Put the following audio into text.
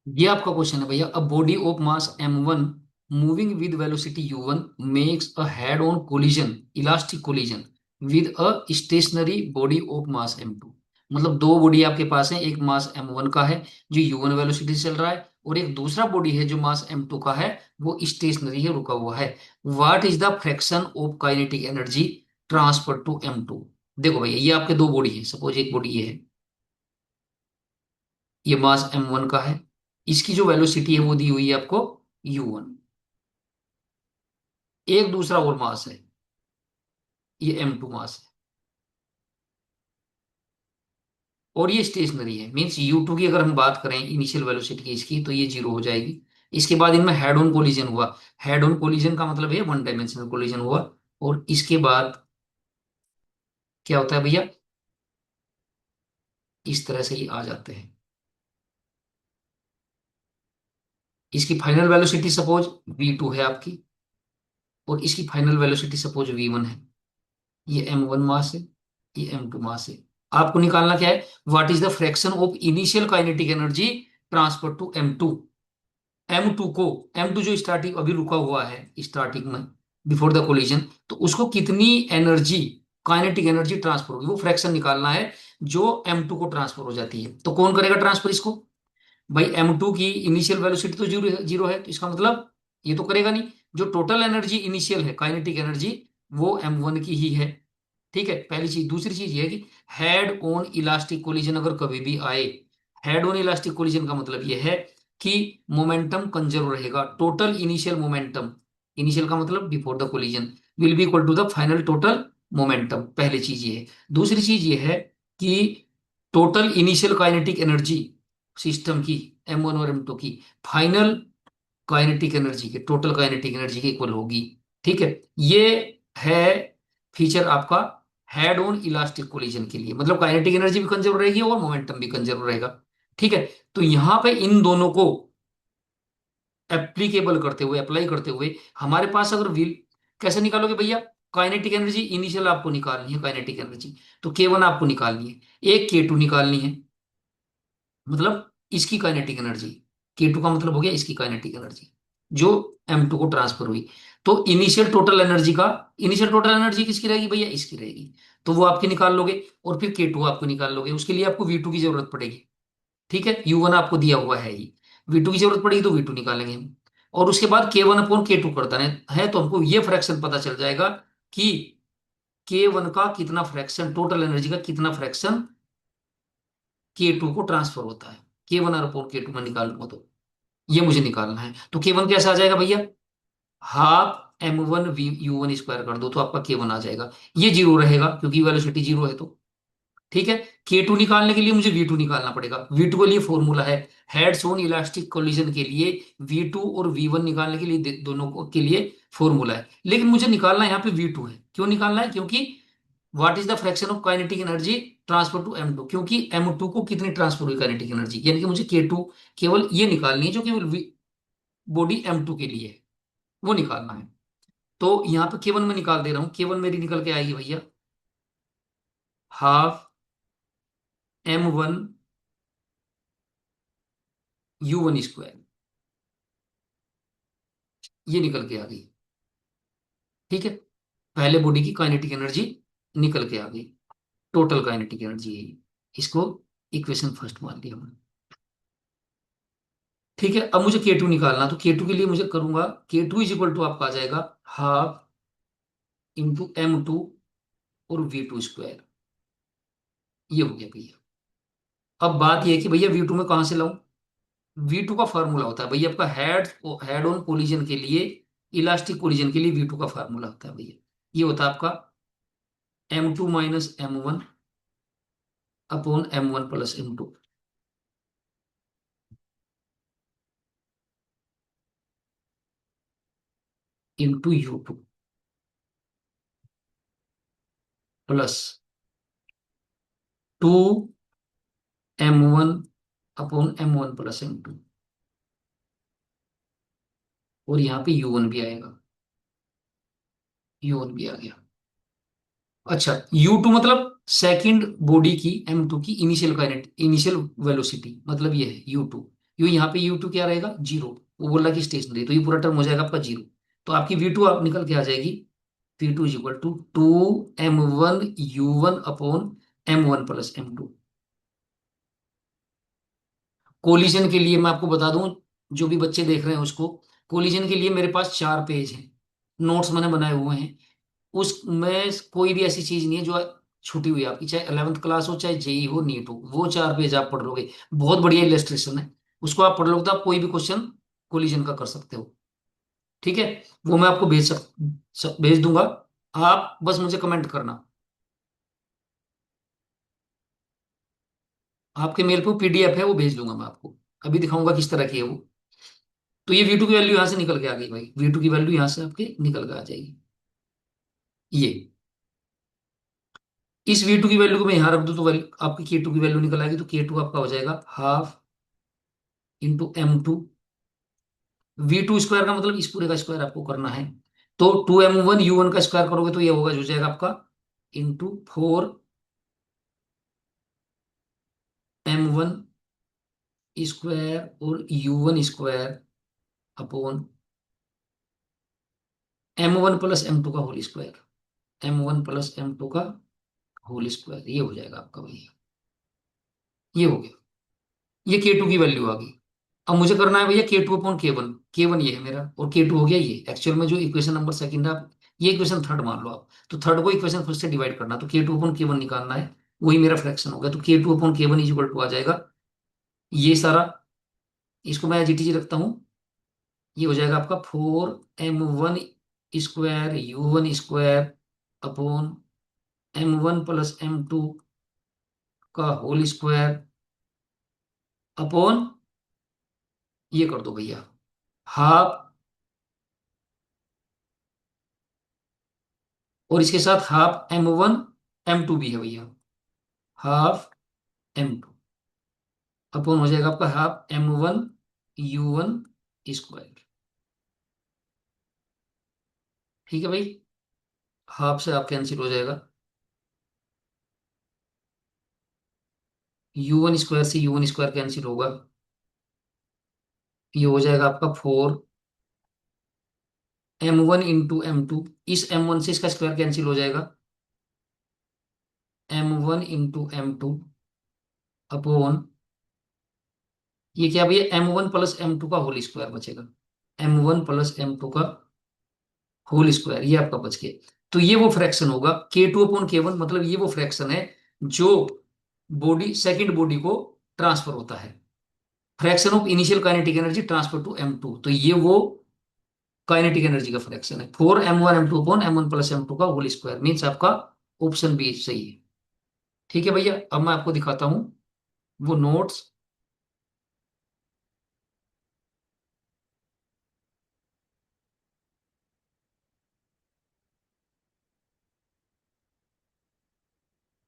ये आपका क्वेश्चन है भैया। A body of mass m1 moving with velocity u1 makes a head on collision, elastic collision with a stationary body of mass m2। मतलब दो body आपके पास है, एक मास m1 का है जो u1 वेलोसिटी से चल रहा है, और एक दूसरा बॉडी है जो मास m2 का है, वो स्टेशनरी है, रुका हुआ है। What is the fraction of kinetic energy transfer to m2? देखो भैया, ये आपके दो बॉडी है, सपोज एक बॉडी ये है, ये मास m1 का है, इसकी जो वेलोसिटी है वो दी हुई है आपको u1। एक दूसरा और मास है, ये m2 मास है, और ये स्टेशनरी है। मींस u2 की अगर हम बात करें इनिशियल वेलोसिटी की इसकी, तो ये जीरो हो जाएगी। इसके बाद इनमें हेड ऑन कोलिजन हुआ। हेड ऑन कोलिजन का मतलब है वन डायमेंशनल कोलिजन हुआ। और इसके बाद क्या होता है भैया, इस तरह से ये आ जाते हैं। इसकी फाइनल वेलोसिटी सपोज v2 है आपकी, और इसकी फाइनल वेलोसिटी सपोज v1 है। ये m1 मास है, ये m2 मास है। आपको निकालना क्या है, what is the fraction of initial kinetic energy transfer to m2। m2 को, m2 जो स्टार्टिंग अभी रुका हुआ है स्टार्टिंग में बिफोर द कोलिजन, तो उसको कितनी एनर्जी, काइनेटिक एनर्जी ट्रांसफर होगी, वो फ्रैक्शन निकालना है जो m2 को ट्रांसफर हो जाती है। तो कौन करेगा ट्रांसफर इसको? भाई m2 की इनिशियल वेलोसिटी तो जीरो जीरो है, तो इसका मतलब ये तो करेगा नहीं। जो टोटल एनर्जी इनिशियल है, काइनेटिक एनर्जी, वो m1 की ही है। ठीक है, पहली चीज। दूसरी चीज ये है कि हेड ऑन इलास्टिक कोलिजन अगर कभी भी आए, हेड ऑन इलास्टिक कोलिजन का मतलब ये है कि मोमेंटम कंजर्व रहेगा। टोटल इनिशियल मोमेंटम, इनिशियल का मतलब before the collision, will be equal to the final total momentum. पहली चीज ये है। दूसरी चीज ये है कि total initial kinetic energy system की, m1 और m2 की, फाइनल काइनेटिक एनर्जी के, टोटल काइनेटिक एनर्जी के इक्वल होगी। ठीक है, ये है फीचर आपका हेड ऑन इलास्टिक कोलिजन के लिए। मतलब काइनेटिक एनर्जी भी कंजर्व रहेगी और मोमेंटम भी कंजर्व रहेगा। ठीक है, तो यहां पे इन दोनों को एप्लीकेबल करते हुए, अप्लाई करते हुए, हमारे पास अगर व्हील, कैसे निकालोगे भैया? काइनेटिक एनर्जी इनिशियल आपको निकालनी है, काइनेटिक एनर्जी तो k1 आपको निकालनी है, एक k2 निकालनी है। मतलब इसकी काइनेटिक एनर्जी, k2 का मतलब हो गया इसकी काइनेटिक एनर्जी जो m2 को ट्रांसफर हुई। तो इनिशियल टोटल एनर्जी का, इनिशियल टोटल एनर्जी किसकी रहेगी भैया? इसकी रहेगी। तो वो आपकी निकाल लोगे, और फिर k2 आपको निकाल लोगे। उसके लिए आपको v2 की जरूरत पड़ेगी। ठीक है, u1 आपको दिया हुआ है ही, v2 की जरूरत पड़ेगी तो v2 निकालेंगे हम। और उसके बाद k1 अपॉन k2 करता है, तो हमको ये फ्रैक्शन पता चल जाएगा कि k1 का कितना फ्रैक्शन, टोटल एनर्जी का कितना फ्रैक्शन k2 को ट्रांसफर होता है। k1 और अपॉन k2 में निकालूंगा तो ये मुझे निकालना है। तो k1 कैसे आ जाएगा भैया? हाफ m1 u1 स्क्वायर कर दो तो आपका k1 आ जाएगा। ये जीरो रहेगा क्योंकि वेलोसिटी जीरो है तो। ठीक है, k2 निकालने के लिए मुझे v2 निकालना पड़ेगा। v2 के लिए फॉर्मूला है, हेड्स ऑन इलास्टिक कोलिजन के लिए v2 और v1 निकालने के लिए दोनों के लिए फॉर्मूला है। लेकिन मुझे निकालना यहाँ पे v2 है। क्यों निकालना है? क्योंकि what is the fraction of kinetic energy transfer to m2, क्योंकि m2 को कितनी ट्रांसफर हुई काइनेटिक एनर्जी, यानी कि मुझे k2 केवल ये निकालनी है जो केवल बॉडी m2 के लिए है, वो निकालना है। तो यहाँ पे k1 में निकाल दे रहा हूँ। k1 मेरी निकल के आएगी भैया हाफ m1 u1 स्क्वायर, ये निकल के आ गई। ठीक है, पहले बॉडी की काइनेटिक एनर्जी निकल के आ गई, टोटल काइनेटिक एनर्जी है ये। इसको इक्वेशन फर्स्ट मान लिया हमने। ठीक है, अब मुझे k2 निकालना, तो k2 के लिए मुझे करूंगा k2 इज इक्वल टू आपका आ जाएगा हाफ इंटू m2 और v2 स्क्वायर। ये हो गया भैया। अब बात यह है कि भैया v2 में कहां से लाऊं? v2 का फार्मूला होता है भैया आपका हेड, हेड ऑन कोलिजन के लिए, इलास्टिक कोलिजन के लिए v2 का फार्मूला होता है भैया। ये होता है आपका m2 minus m1 upon m1 plus m2 into u2 plus 2m1 upon m1 plus m2, और यहाँ पे u1 भी आएगा, u1 भी आ गया। अच्छा, u2 मतलब सेकंड बॉडी की m2 की इनिशियल काइनेट, इनिशियल वेलोसिटी, मतलब ये है u2। यू यहाँ पे U2 क्या रहेगा, जीरो। वो बोल रहा कि स्टेशनरी, तो ये पूरा टर्म हो जाएगा आपका जीरो। तो आपकी V2 आप निकल के आ जाएगी, V2 is equal to 2m1 U1 upon m1 plus m2। Collision के लिए मैं आपको बता दूं, जो भी बच्चे देख रहे हैं उसको, कोलिजन के लिए मेरे पास 4 पेज हैं, नोट्स मैंने बनाए हुए हैं। उसमें कोई भी ऐसी चीज नहीं है जो छूटी हुई है आपकी, चाहे 11th क्लास हो, चाहे जेई हो, नीट हो, वो 4 पेज आप पढ़ लोगे। बहुत बढ़िया इलेस्ट्रेशन है, उसको आप पढ़ लोगे तो आप कोई भी क्वेश्चन कोलिजन का कर सकते हो। ठीक है, वो मैं आपको भेज दूंगा। आप बस मुझे कमेंट करना। आपके मेल पे पीडीएफ है, वो भेज दूंगा मैं आपको। अभी दिखाऊंगा किस तरह की है वो। तो ये V2 की वैल्यू यहां से निकल के आ गई भाई, V2 की वैल्यू यहां से आपके निकल के आ जाएगी। ये इस V2 की वैल्यू को मैं यहां रख दूं तो वैल्यू आपकी K2 की वैल्यू निकल आएगी। तो K2 आपका हो जाएगा half into M2। V2 square का मतलब इस पूरे का स्क्वायर आपको करना है। तो 2m1 U1 का स्क्वायर करोगे तो ये होगा, जो जाएगा आपका इंटू 4m1 स्क्वायर और U1 square upon m1 plus M2 का whole square. m1 plus M2 का होल स्क्वायर, ये हो जाएगा आपका भैया। ये हो गया, ये K2 की वैल्यू आ गई। अब मुझे करना है भैया K2 अपॉन K1। K1 ये है मेरा और K2 हो गया ये। एक्चुअल में जो इक्वेशन नंबर सेकंड है, आप ये इक्वेशन थर्ड मान लो आप, तो थर्ड को इक्वेशन फर्स्ट से डिवाइड करना, तो K2 अपॉन K1 निकालना है। वही मेरा फ्रैक्शन हो गया, तो K2 upon K1 is equal to आ जाएगा ये सारा। इसको मैं जीटीजी रखता हूँ, ये हो जाएगा आपका 4m1 square U1 square upon m1 plus M2 का होल स्क्वायर अपॉन, ये कर दो भैया, हाफ, और इसके साथ हाफ M1 M2 भी है भैया, हाफ M2 अपॉन हो जाएगा आपका हाफ M1 U1 स्क्वायर। ठीक है भाई, हाफ से आप कैंसिल हो जाएगा, U1 स्क्वायर से U1 स्क्वायर कैंसिल होगा। ये हो जाएगा आपका 4m1 इंटू M2। इस M1 से इसका स्क्वायर कैंसिल हो जाएगा, m1 इंटू M2 अपॉन, ये क्या भैया, m1 प्लस M2 का होल स्क्वायर बचेगा। m1 प्लस M2 का होल स्क्वायर, ये आपका बच गया। तो ये वो फ्रैक्शन होगा K2 अपॉन K1, मतलब ये वो फ्रैक्शन है जो बॉडी, सेकंड बॉडी को ट्रांसफर होता है। Fraction of initial kinetic energy transfer to M2, तो ये वो काइनेटिक एनर्जी का फ्रैक्शन है। 4m1 M2 upon m1 plus M2 का होल स्क्वायर, मीन्स आपका ऑप्शन बी सही है। ठीक है भैया, अब मैं आपको दिखाता हूं वो नोट्स